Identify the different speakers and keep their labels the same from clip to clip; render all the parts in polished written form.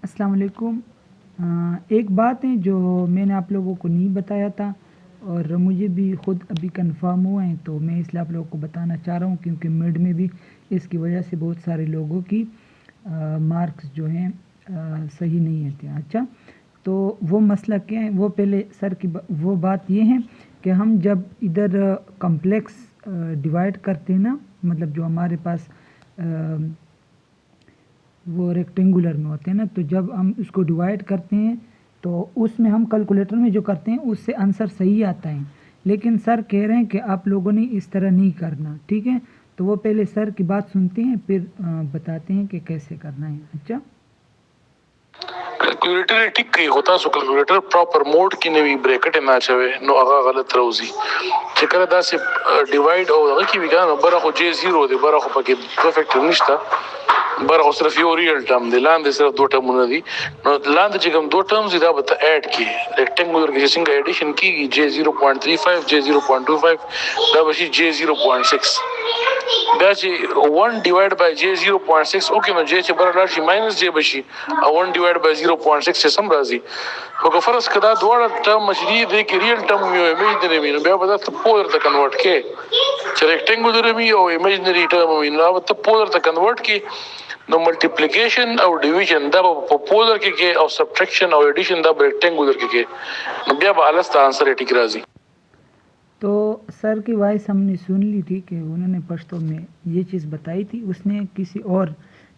Speaker 1: अस्सलाम वालेकुम। एक बात है जो मैंने आप लोगों को नहीं बताया था और मुझे भी ख़ुद अभी कंफर्म हुआ है, तो मैं इसलिए आप लोगों को बताना चाह रहा हूँ क्योंकि मिड में भी इसकी वजह से बहुत सारे लोगों की मार्क्स जो हैं सही नहीं आते हैं। अच्छा, तो वो मसला क्या है, वो पहले सर की वो बात ये है कि हम जब इधर कॉम्प्लेक्स डिवाइड करते हैं ना, मतलब जो हमारे पास वो रेक्टेंगुलर में होते हैं ना, तो जब हम इसको डिवाइड करते हैं तो उसमें हम कैलकुलेटर में जो करते हैं उससे आंसर सही आता है, लेकिन सर कह रहे हैं कि आप लोगों ने इस तरह नहीं करना। ठीक है, तो वो पहले सर की बात सुनते हैं फिर बताते हैं कि कैसे करना है। अच्छा,
Speaker 2: कैलकुलेटर ठीक कही होता सो कैलकुलेटर प्रॉपर मोड की नवी ब्रैकेट ना चाहे नो आगा गलत रोजी चेकर दा से डिवाइड और की बिगा बरा को J0 दे बरा को पके परफेक्ट निश्ता बरा को सिर्फ यो रियल टर्म दे लांद सिर्फ दो टर्म दी नो लांद जिगम दो टर्म्स इदा बता ऐड की रेक्टेंगुलर की सिंगल एडिशन की J0.35 J0.25 दा बशी J0.6 that's 1 divided by J0.6 okay no J चे बरा लार्ज माइनस J बशी 1 divided by 0.6 से सम राजी मगर फर्ज कदा दोड़ा टर्म मछली दे के रियल टर्म में इमेजिनरी में बे बता तो पोलर तक कन्वर्ट के च रेक्टेंगुलर में और इमेजिनरी टर्म में ना तो पोलर तक कन्वर्ट की नो मल्टीप्लिकेशन और डिवीजन दा पोलर के और सब्ट्रैक्शन और एडिशन दा रेक्टेंगुलर के नो बे बालस आंसर ठीक राजी।
Speaker 1: तो सर की वॉइस हमने सुन ली थी कि उन्होंने पश्तो में ये चीज़ बताई थी, उसने किसी और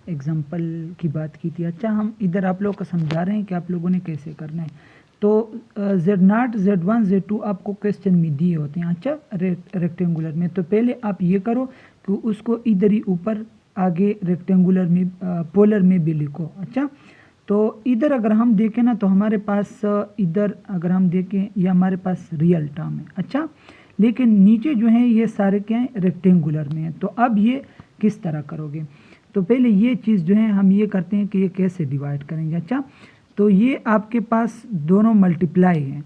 Speaker 1: एग्जांपल की बात की थी। अच्छा, हम इधर आप लोगों को समझा रहे हैं कि आप लोगों ने कैसे करना है। तो Z0, Z1, Z2 आपको क्वेश्चन में दिए होते हैं। अच्छा, रेक्टेंगुलर में तो पहले आप ये करो कि उसको इधर ही ऊपर आगे रेक्टेंगुलर में पोलर में भी लिखो। अच्छा, तो इधर अगर हम देखें ना तो हमारे पास इधर अगर हम देखें ये हमारे पास रियल टर्म है। अच्छा, लेकिन नीचे जो है ये सारे क्या हैं, रेक्टेंगुलर में है। तो अब ये किस तरह करोगे, तो पहले ये चीज़ जो है हम ये करते हैं कि ये कैसे डिवाइड करेंगे। अच्छा, तो ये आपके पास दोनों मल्टीप्लाई हैं,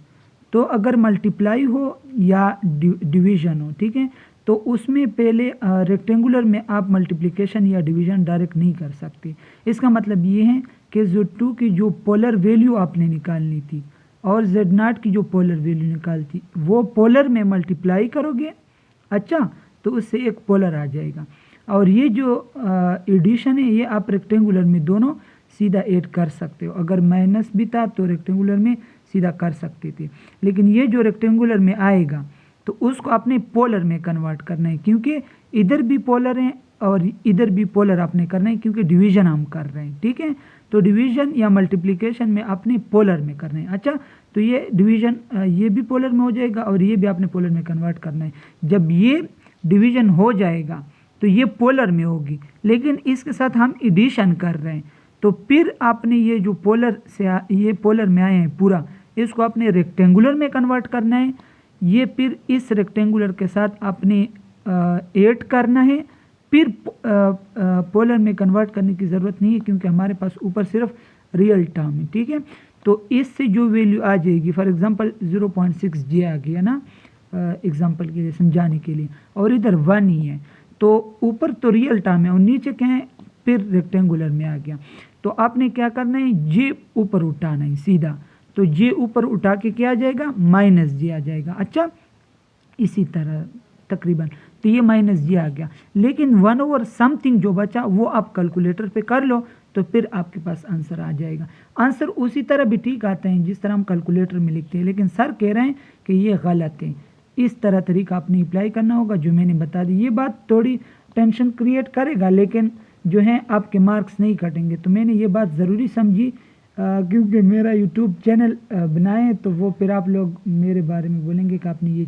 Speaker 1: तो अगर मल्टीप्लाई हो या डिवीज़न हो, ठीक है, तो उसमें पहले रेक्टेंगुलर में आप मल्टीप्लिकेशन या डिवीज़न डायरेक्ट नहीं कर सकते। इसका मतलब ये है कि Z2 की जो पोलर वैल्यू आपने निकालनी थी और Z0 की जो पोलर वैल्यू निकाली थी वो पोलर में मल्टीप्लाई करोगे। अच्छा, तो उससे एक पोलर आ जाएगा और ये जो एडिशन है ये आप रेक्टेंगुलर में दोनों सीधा ऐड कर सकते हो। अगर माइनस भी था तो रेक्टेंगुलर में सीधा कर सकते थे, लेकिन ये जो रेक्टेंगुलर में आएगा तो उसको आपने पोलर में कन्वर्ट करना है, क्योंकि इधर भी पोलर है और इधर भी पोलर आपने करना है क्योंकि डिवीज़न हम कर रहे हैं। ठीक है, तो डिवीज़न या मल्टीप्लिकेशन में आपने पोलर में करना है। अच्छा, तो ये डिवीज़न ये भी पोलर में हो जाएगा और ये भी आपने पोलर में कन्वर्ट करना है। जब ये डिवीज़न हो जाएगा तो ये पोलर में होगी, लेकिन इसके साथ हम एडिशन कर रहे हैं, तो फिर आपने ये जो पोलर से ये पोलर में आए हैं पूरा, इसको आपने रेक्टेंगुलर में कन्वर्ट करना है। ये फिर इस रेक्टेंगुलर के साथ आपने ऐड करना है, फिर पोलर में कन्वर्ट करने की ज़रूरत नहीं है क्योंकि हमारे पास ऊपर सिर्फ रियल टर्म है। ठीक है, तो इससे जो वैल्यू आ जाएगी, फॉर एग्जांपल 0.6 जे आ गया ना एग्जांपल के लिए समझाने के लिए, और इधर 1 ही है, तो ऊपर तो रियल टर्म है और नीचे क्या है, फिर रेक्टेंगुलर में आ गया। तो आपने क्या करना है, जे ऊपर उठाना है सीधा, तो जे ऊपर उठा के क्या आ जाएगा, माइनस जे आ जाएगा। अच्छा, इसी तरह तकरीबन तो ये माइनस जे आ गया, लेकिन 1/समथिंग जो बचा वो आप कैलकुलेटर पे कर लो तो फिर आपके पास आंसर आ जाएगा। आंसर उसी तरह भी ठीक आता है जिस तरह हम कैलकुलेटर में लिखते हैं, लेकिन सर कह रहे हैं कि ये गलत है। इस तरह तरीका आपने अप्लाई करना होगा जो मैंने बता दी। ये बात थोड़ी टेंशन क्रिएट करेगा, लेकिन जो है आपके मार्क्स नहीं कटेंगे। तो मैंने ये बात ज़रूरी समझी क्योंकि मेरा यूट्यूब चैनल बनाए तो वो फिर आप लोग मेरे बारे में बोलेंगे कि आपने ये